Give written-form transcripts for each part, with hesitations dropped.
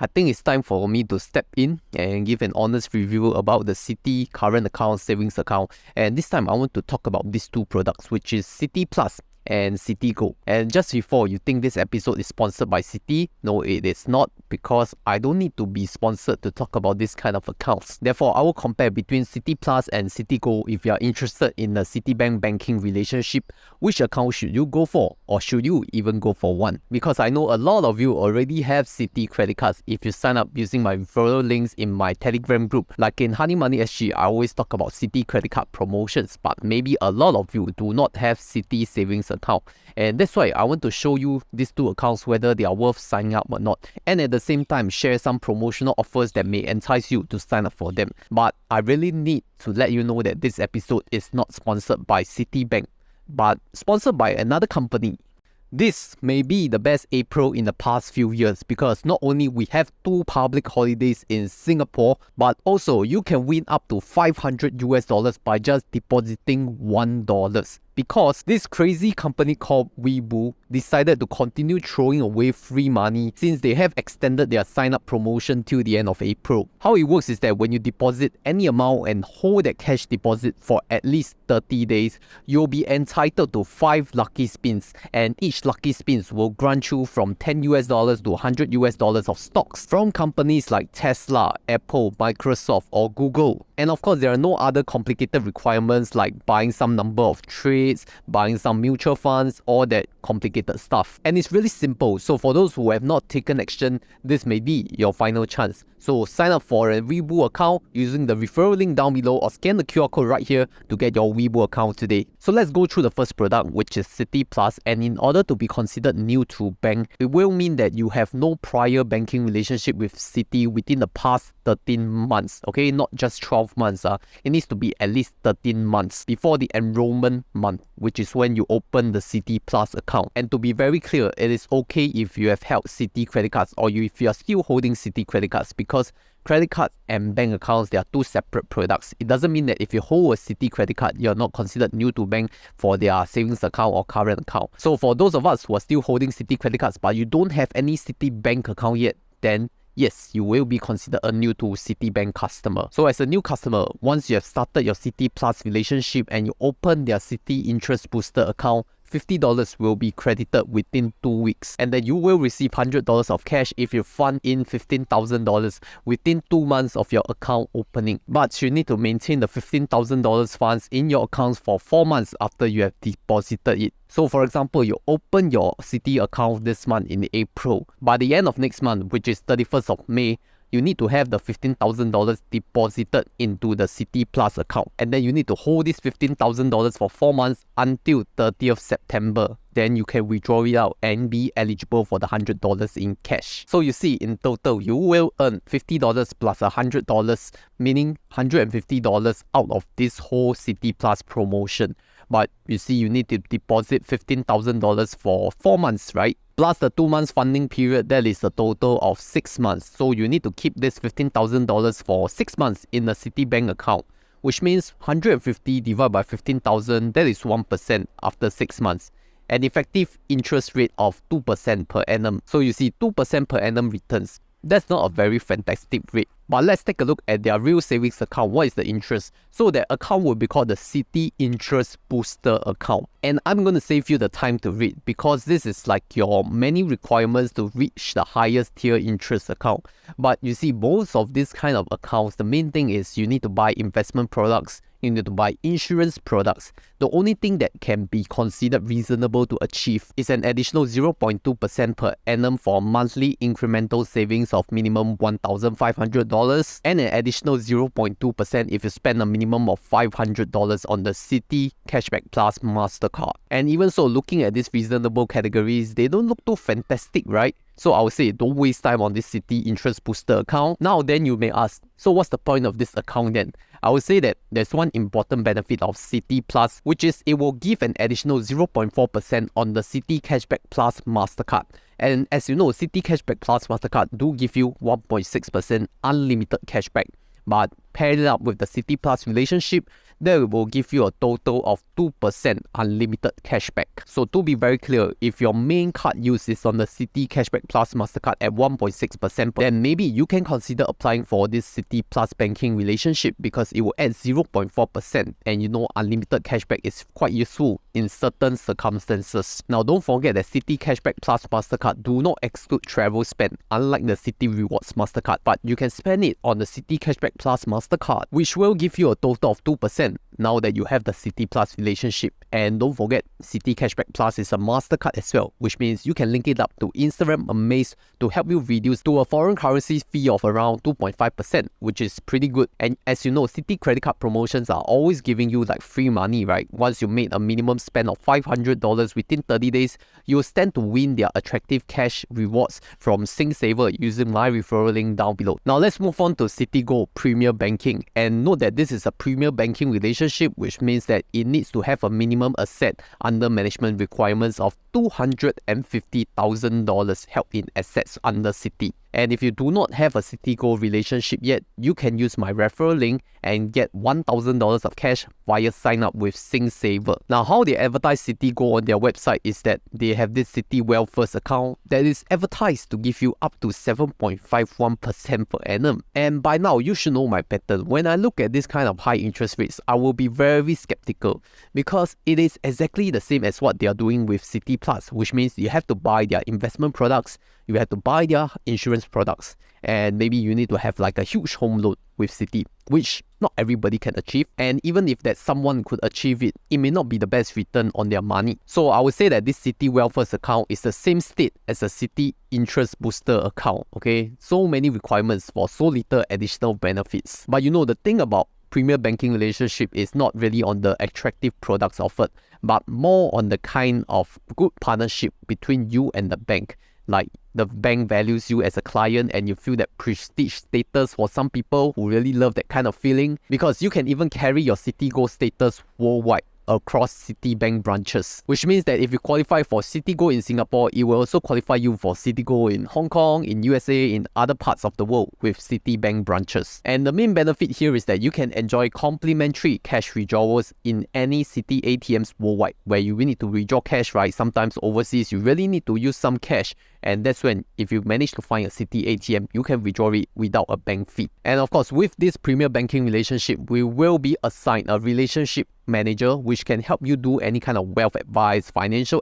I think it's time for me to step in and give an honest review about the Citi current account, savings account. And this time I want to talk about these two products, which is Citi Plus and Citigold. And just before you think this episode is sponsored by Citi, no, it is not, because I don't need to be sponsored to talk about this kind of accounts. Therefore, I will compare between Citi Plus and Citigold. If you are interested in the Citibank banking relationship, which account should you go for, or should you even go for one? Because I know a lot of you already have Citi credit cards if you sign up using my referral links in my Telegram group. Like in Honey Money SG, I always talk about Citi credit card promotions, but maybe a lot of you do not have Citi savings account, and that's why I want to show you these two accounts, whether they are worth signing up or not, and at the same time share some promotional offers that may entice you to sign up for them. But I really need to let you know that this episode is not sponsored by Citibank, but sponsored by another company. This may be the best April in the past few years, because not only we have 2 public holidays in Singapore, but also you can win up to $500 by just depositing $1. Because this crazy company called Weibo decided to continue throwing away free money since they have extended their sign-up promotion till the end of April. How it works is that when you deposit any amount and hold that cash deposit for at least 30 days, you'll be entitled to 5 lucky spins, and each lucky spins will grant you from $10 to $100 of stocks from companies like Tesla, Apple, Microsoft or Google. And of course, there are no other complicated requirements like buying some number of trades, buying some mutual funds, all that complicated stuff. And it's really simple. So for those who have not taken action, this may be your final chance. So sign up for a Weibo account using the referral link down below, or scan the QR code right here to get your Weibo account today. So let's go through the first product, which is Citi Plus. And in order to be considered new to bank, it will mean that you have no prior banking relationship with Citi within the past 13 months. Okay, not just 12 months. It needs to be at least 13 months before the enrollment month, which is when you open the Citi Plus account. And to be very clear, it is okay if you have held Citi credit cards, or if you are still holding Citi credit cards, because credit cards and bank accounts, they are 2 separate products. It doesn't mean that if you hold a Citi credit card, you're not considered new to bank for their savings account or current account. So for those of us who are still holding Citi credit cards but you don't have any Citibank account yet, then yes, you will be considered a new to Citibank customer. So as a new customer, once you have started your Citi Plus relationship and you open their Citi Interest Booster account, $50 will be credited within 2 weeks, and then you will receive $100 of cash if you fund in $15,000 within 2 months of your account opening. But you need to maintain the $15,000 funds in your accounts for 4 months after you have deposited it. So for example, you open your Citi account this month in April. By the end of next month, which is 31st of May, you need to have the $15,000 deposited into the Citi Plus account. And then you need to hold this $15,000 for 4 months until 30th September. Then you can withdraw it out and be eligible for the $100 in cash. So you see, in total, you will earn $50 plus $100, meaning $150 out of this whole Citi Plus promotion. But you see, you need to deposit $15,000 for 4 months, right? Plus the 2 months funding period, that is a total of 6 months. So you need to keep this $15,000 for 6 months in a Citibank account, which means 150 divided by 15,000, that is 1% after 6 months. An effective interest rate of 2% per annum. So you see, 2% per annum returns. That's not a very fantastic rate. But let's take a look at their real savings account. What is the interest? So that account will be called the Citi Interest Booster account. And I'm going to save you the time to read, because this is like your many requirements to reach the highest tier interest account. But you see, most of these kind of accounts, the main thing is you need to buy investment products, you need to buy insurance products. The only thing that can be considered reasonable to achieve is an additional 0.2% per annum for monthly incremental savings of minimum $1,500, and an additional 0.2% if you spend a minimum of $500 on the Citi Cashback Plus MasterCard. And even so, looking at these reasonable categories, they don't look too fantastic, right? So I would say don't waste time on this Citi Interest Booster account. Now then you may ask, so what's the point of this account then? I would say that there's one important benefit of Citi Plus, which is it will give an additional 0.4% on the Citi Cashback Plus MasterCard. And as you know, Citi Cashback Plus MasterCard do give you 1.6% unlimited cashback. But pair it up with the Citi Plus relationship, that will give you a total of 2% unlimited cashback. So to be very clear, if your main card use is on the Citi Cashback Plus Mastercard at 1.6%, then maybe you can consider applying for this Citi Plus banking relationship because it will add 0.4%, and you know unlimited cashback is quite useful in certain circumstances. Now don't forget that Citi Cashback Plus Mastercard do not exclude travel spend, unlike the Citi Rewards Mastercard, but you can spend it on the Citi Cashback Plus Mastercard, which will give you a total of 2% now that you have the Citi Plus relationship. And don't forget, Citi Cashback Plus is a Mastercard as well, which means you can link it up to Instagram Amaze to help you reduce to a foreign currency fee of around 2.5%, which is pretty good. And as you know, Citi credit card promotions are always giving you like free money, right? Once you made a minimum spend of $500 within 30 days, you'll stand to win their attractive cash rewards from SingSaver using my referral link down below. Now let's move on to Citigold Premier Banking, and note that this is a Premier Banking relationship, which means that it needs to have a minimum asset under management requirements of $250,000 held in assets under Citi. And if you do not have a Citigold relationship yet, you can use my referral link and get $1,000 of cash via sign up with SingSaver. Now, how they advertise Citigold on their website is that they have this Citi Wealth First account that is advertised to give you up to 7.51% per annum. And by now, you should know my pattern. When I look at this kind of high interest rates, I will be very skeptical because it is exactly the same as what they are doing with Citi Plus, which means you have to buy their investment products, you have to buy their insurance products, and maybe you need to have like a huge home loan with Citi, which not everybody can achieve. And even if that someone could achieve it, it may not be the best return on their money. So I would say that this Citi Wealth First account is the same state as a Citi Interest Booster account, okay? So many requirements for so little additional benefits. But you know, the thing about Premier Banking relationship is not really on the attractive products offered, but more on the kind of good partnership between you and the bank. Like the bank values you as a client and you feel that prestige status for some people who really love that kind of feeling, because you can even carry your Citigold status worldwide across Citibank branches, which means that if you qualify for Citigold in Singapore, it will also qualify you for Citigold in Hong Kong, in USA, in other parts of the world with Citibank branches. And the main benefit here is that you can enjoy complimentary cash withdrawals in any Citi ATMs worldwide, where you will need to withdraw cash, right? Sometimes overseas, you really need to use some cash. And that's when, if you manage to find a Citi ATM, you can withdraw it without a bank fee. And of course, with this Premier Banking relationship, we will be assigned a relationship manager which can help you do any kind of wealth advice, financial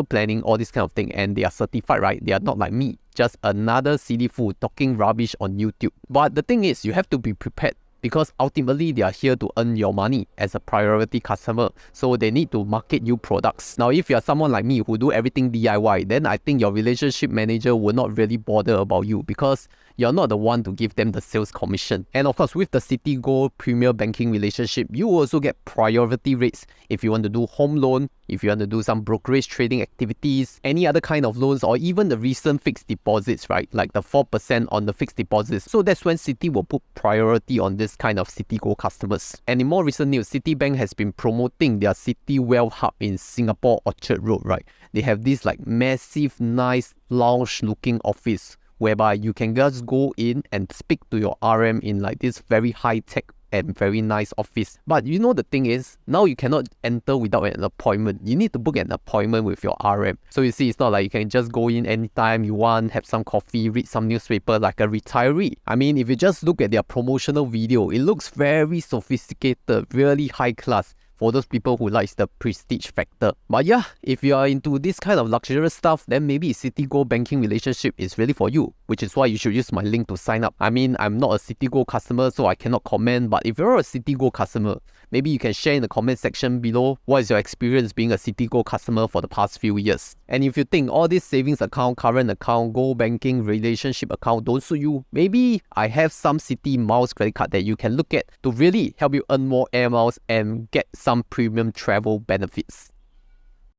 planning, all this kind of thing. And they are certified, right? They are not like me, just another silly fool talking rubbish on YouTube. But the thing is, you have to be prepared, because ultimately they are here to earn your money as a priority customer, so they need to market you products. Now, if you are someone like me who do everything DIY, then I think your relationship manager will not really bother about you, because you're not the one to give them the sales commission. And of course, with the Citigold Premier Banking relationship, you will also get priority rates if you want to do home loan, if you want to do some brokerage trading activities, any other kind of loans, or even the recent fixed deposits, right? Like the 4% on the fixed deposits. So that's when Citi will put priority on this kind of Citigold customers. And in more recent news, Citibank has been promoting their Citi Wealth Hub in Singapore Orchard Road, right? They have this like massive, nice, lounge looking office whereby you can just go in and speak to your RM in like this very high-tech and very nice office. But you know, the thing is, now you cannot enter without an appointment. You need to book an appointment with your RM. So you see, it's not like you can just go in anytime you want, have some coffee, read some newspaper like a retiree. I mean, if you just look at their promotional video, it looks very sophisticated, really high class, for those people who likes the prestige factor. But yeah, if you are into this kind of luxurious stuff, then maybe Citigold banking relationship is really for you, which is why you should use my link to sign up. I mean, I'm not a Citigold customer, so I cannot comment, but if you're a Citigold customer, maybe you can share in the comment section below what is your experience being a Citigold customer for the past few years. And if you think all these savings account, current account, gold banking, relationship account don't suit you, maybe I have some Citi Miles credit card that you can look at to really help you earn more air miles and get some premium travel benefits.